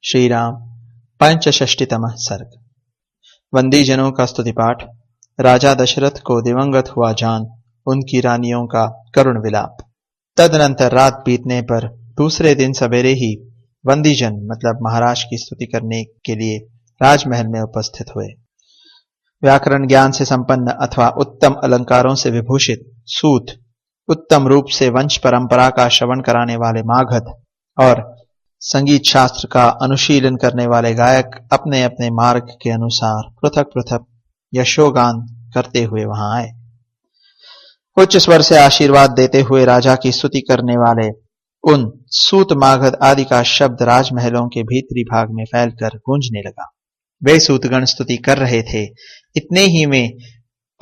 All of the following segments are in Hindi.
श्री राम पंचषष्टितमः सर्ग। वंदी जनों का स्तुति पाठ। राजा दशरथ को दिवंगत हुआ जान उनकी रानियों का करुण विलाप। तदनंतर रात बीतने पर दूसरे दिन सवेरे ही वंदीजन मतलब महाराज की स्तुति करने के लिए राजमहल में उपस्थित हुए। व्याकरण ज्ञान से संपन्न अथवा उत्तम अलंकारों से विभूषित सूत, उत्तम रूप से वंश परंपरा का श्रवण कराने वाले मागध और संगीत शास्त्र का अनुशीलन करने वाले गायक अपने अपने मार्ग के अनुसार पृथक पृथक यशोगान करते हुए वहां आए। उच्च स्वर से आशीर्वाद देते हुए राजा की स्तुति करने वाले उन सूत, मागध आदि का शब्द राजमहलों के भीतरी भाग में फैलकर गूंजने लगा। वे सूतगण स्तुति कर रहे थे। इतने ही में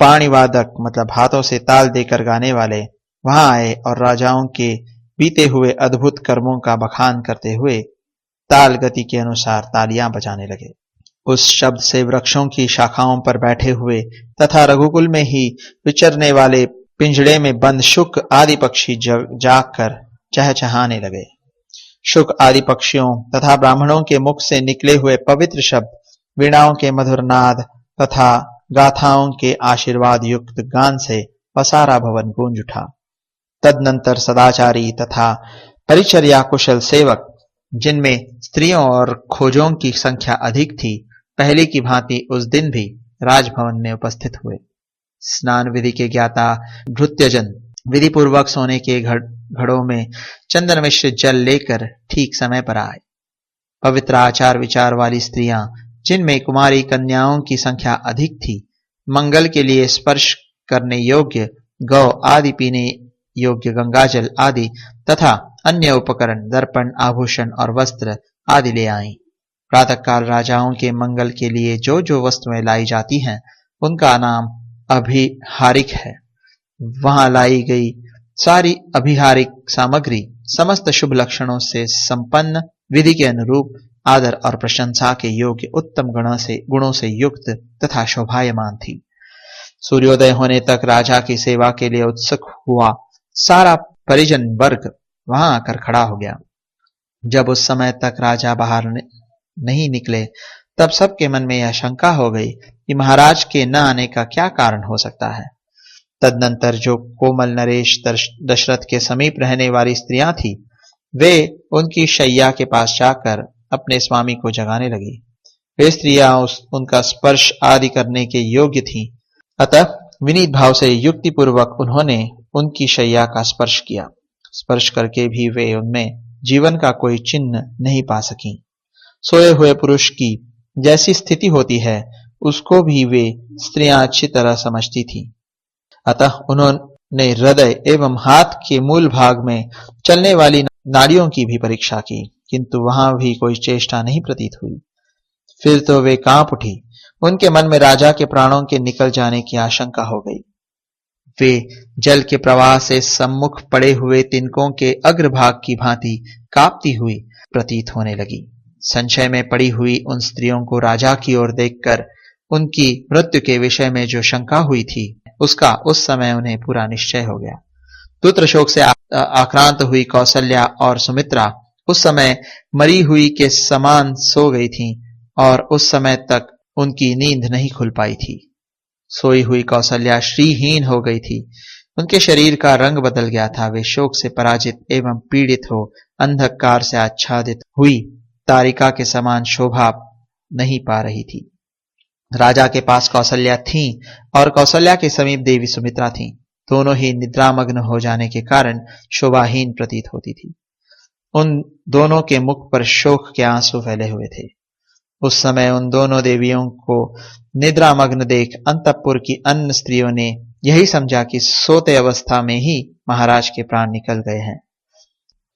पाणिवादक मतलब हाथों से ताल देकर गाने वाले वहां आए और राजाओं के बीते हुए अद्भुत कर्मों का बखान करते हुए ताल गति के अनुसार तालियां बजाने लगे। उस शब्द से वृक्षों की शाखाओं पर बैठे हुए तथा रघुकुल में ही विचरने वाले पिंजड़े में बंद शुक आदि पक्षी जागकर चहचहाने लगे। शुक आदि पक्षियों तथा ब्राह्मणों के मुख से निकले हुए पवित्र शब्द, वीणाओं के मधुर नाद तथा गाथाओं के आशीर्वाद युक्त गान से पसारा भवन गूंज उठा। तदनंतर सदाचारी तथा परिचर्या कुशल सेवक, जिनमें स्त्रियों और खोजों की संख्या अधिक थी, पहले की भांति उस दिन भी राजभवन में उपस्थित हुए। स्नान विधि के ज्ञाता भृत्यजन विधि पूर्वक सोने के घड़ों में चंदन मिश्रित जल लेकर ठीक समय पर आए। पवित्र आचार विचार वाली स्त्रियां, जिनमें कुमारी कन्याओं की संख्या अधिक थी, मंगल के लिए स्पर्श करने योग्य गौ आदि, पीने योग्य गंगाजल आदि तथा अन्य उपकरण, दर्पण, आभूषण और वस्त्र आदि ले आईं। प्रातःकाल राजाओं के मंगल के लिए जो जो वस्तुएं लाई जाती हैं, उनका नाम अभिहारिक है। वहां लाई गई सारी अभिहारिक सामग्री समस्त शुभ लक्षणों से संपन्न, विधि के अनुरूप, आदर और प्रशंसा के योग्य उत्तम गुणों से युक्त तथा शोभायमान थी। सूर्योदय होने तक राजा की सेवा के लिए उत्सुक हुआ सारा परिजन वर्ग वहां आकर खड़ा हो गया। जब उस समय तक राजा बाहर नहीं निकले, तब सबके मन में यह शंका हो गई कि महाराज के न आने का क्या कारण हो सकता है। तदनंतर जो कोमल नरेश दशरथ के समीप रहने वाली स्त्रियां थी, वे उनकी शैया के पास जाकर अपने स्वामी को जगाने लगी। वे स्त्रियां उनका स्पर्श आदि करने के योग्य थीं, अतः विनीत भाव से युक्ति पूर्वक उन्होंने उनकी शैया का स्पर्श किया। स्पर्श करके भी वे उनमें जीवन का कोई चिन्ह नहीं पा सकी। सोए हुए पुरुष की जैसी स्थिति होती है, उसको भी वे स्त्रियां अच्छी तरह समझती थी। अतः उन्होंने हृदय एवं हाथ के मूल भाग में चलने वाली नाड़ियों की भी परीक्षा की, किंतु वहां भी कोई चेष्टा नहीं प्रतीत हुई। फिर तो वे कांप उठी। उनके मन में राजा के प्राणों के निकल जाने की आशंका हो गई। वे जल के प्रवाह से सम्मुख पड़े हुए तिनकों के अग्रभाग की भांति कांपती हुई प्रतीत होने लगी। संशय में पड़ी हुई उन स्त्रियों को राजा की ओर देखकर उनकी मृत्यु के विषय में जो शंका हुई थी, उसका उस समय उन्हें पूरा निश्चय हो गया। पुत्र शोक से आक्रांत हुई कौसल्या और सुमित्रा उस समय मरी हुई के समान सो गई थीं और उस समय तक उनकी नींद नहीं खुल पाई थी। सोई हुई कौसल्या श्रीहीन हो गई थी। उनके शरीर का रंग बदल गया था। वे शोक से पराजित एवं पीड़ित हो अंधकार से आच्छादित हुई तारिका के समान शोभा नहीं पा रही थी। राजा के पास कौसल्या थीं और कौसल्या के समीप देवी सुमित्रा थीं। दोनों ही निद्रामग्न हो जाने के कारण शोभाहीन प्रतीत होती थी। उन दोनों के मुख पर शोक के आंसू फैले हुए थे। उस समय उन दोनों देवियों को निद्रामग्न देख अंतःपुर की अन्य स्त्रियों ने यही समझा कि सोते अवस्था में ही महाराज के प्राण निकल गए हैं।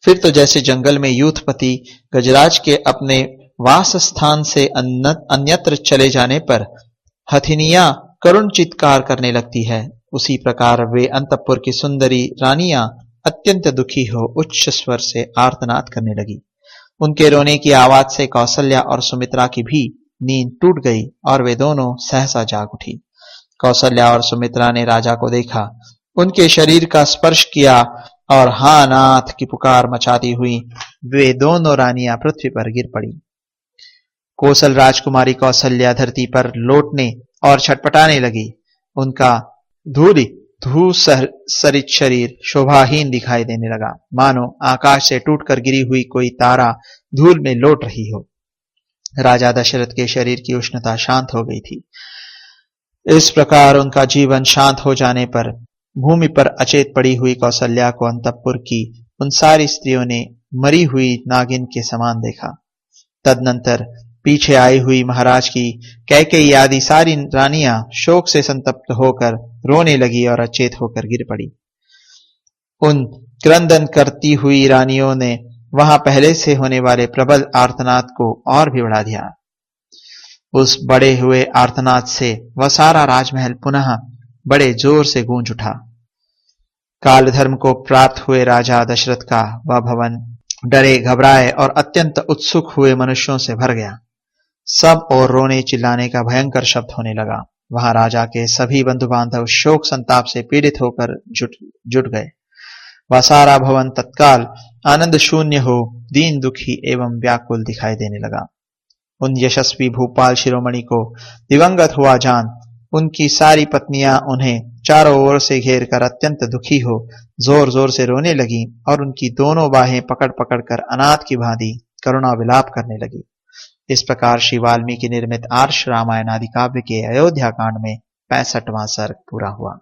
फिर तो जैसे जंगल में यूथपति गजराज के अपने वास स्थान से अन्यत्र चले जाने पर हथिनियां करुण चित्कार करने लगती है, उसी प्रकार वे अंतःपुर की सुंदरी रानियां अत्यंत दुखी हो उच्च स्वर से आर्तनाद करने लगी। उनके रोने की आवाज से कौसल्या और सुमित्रा की भी नींद टूट गई और वे दोनों सहसा जाग उठी। कौसल्या और सुमित्रा ने राजा को देखा, उनके शरीर का स्पर्श किया और हा नाथ की पुकार मचाती हुई वे दोनों रानियां पृथ्वी पर गिर पड़ी। कोसल राजकुमारी कौसल्या धरती पर लौटने और छटपटाने लगी। उनका धूसरित शरीर शोभाहीन दिखाई देने लगा, मानो आकाश से टूटकर गिरी हुई कोई तारा धूल में लौट रही हो। राजा दशरथ के शरीर की उष्णता शांत हो गई थी। इस प्रकार उनका जीवन शांत हो जाने पर भूमि पर अचेत पड़ी हुई कौसल्या को अंतःपुर की उन सारी स्त्रियों ने मरी हुई नागिन के समान देखा। तदनंतर पीछे आई हुई महाराज की कैकेयी आदि सारी रानियां शोक से संतप्त होकर रोने लगी और अचेत होकर गिर पड़ी। उन क्रंदन करती हुई रानियों ने वहां पहले से होने वाले प्रबल आर्तनाद को और भी बढ़ा दिया। उस बड़े हुए आर्तनाद से वह सारा राजमहल पुनः बड़े जोर से गूंज उठा। काल धर्म को प्राप्त हुए राजा दशरथ का वह भवन डरे, घबराए और अत्यंत उत्सुक हुए मनुष्यों से भर गया। सब और रोने चिल्लाने का भयंकर शब्द होने लगा। वहां राजा के सभी बंधु बांधव शोक संताप से पीड़ित होकर जुट गए। वह सारा भवन तत्काल आनंद शून्य हो दीन दुखी एवं व्याकुल दिखाई देने लगा। उन यशस्वी भूपाल शिरोमणि को दिवंगत हुआ जान उनकी सारी पत्नियां उन्हें चारों ओर से घेर कर अत्यंत दुखी हो जोर जोर से रोने लगी और उनकी दोनों बाहें पकड़ पकड़ कर अनाथ की भांति करुणा विलाप करने लगी। इस प्रकार श्री वाल्मीकि निर्मित आर्ष रामायण आदि काव्य के अयोध्या कांड में 65वां सर्ग पूरा हुआ।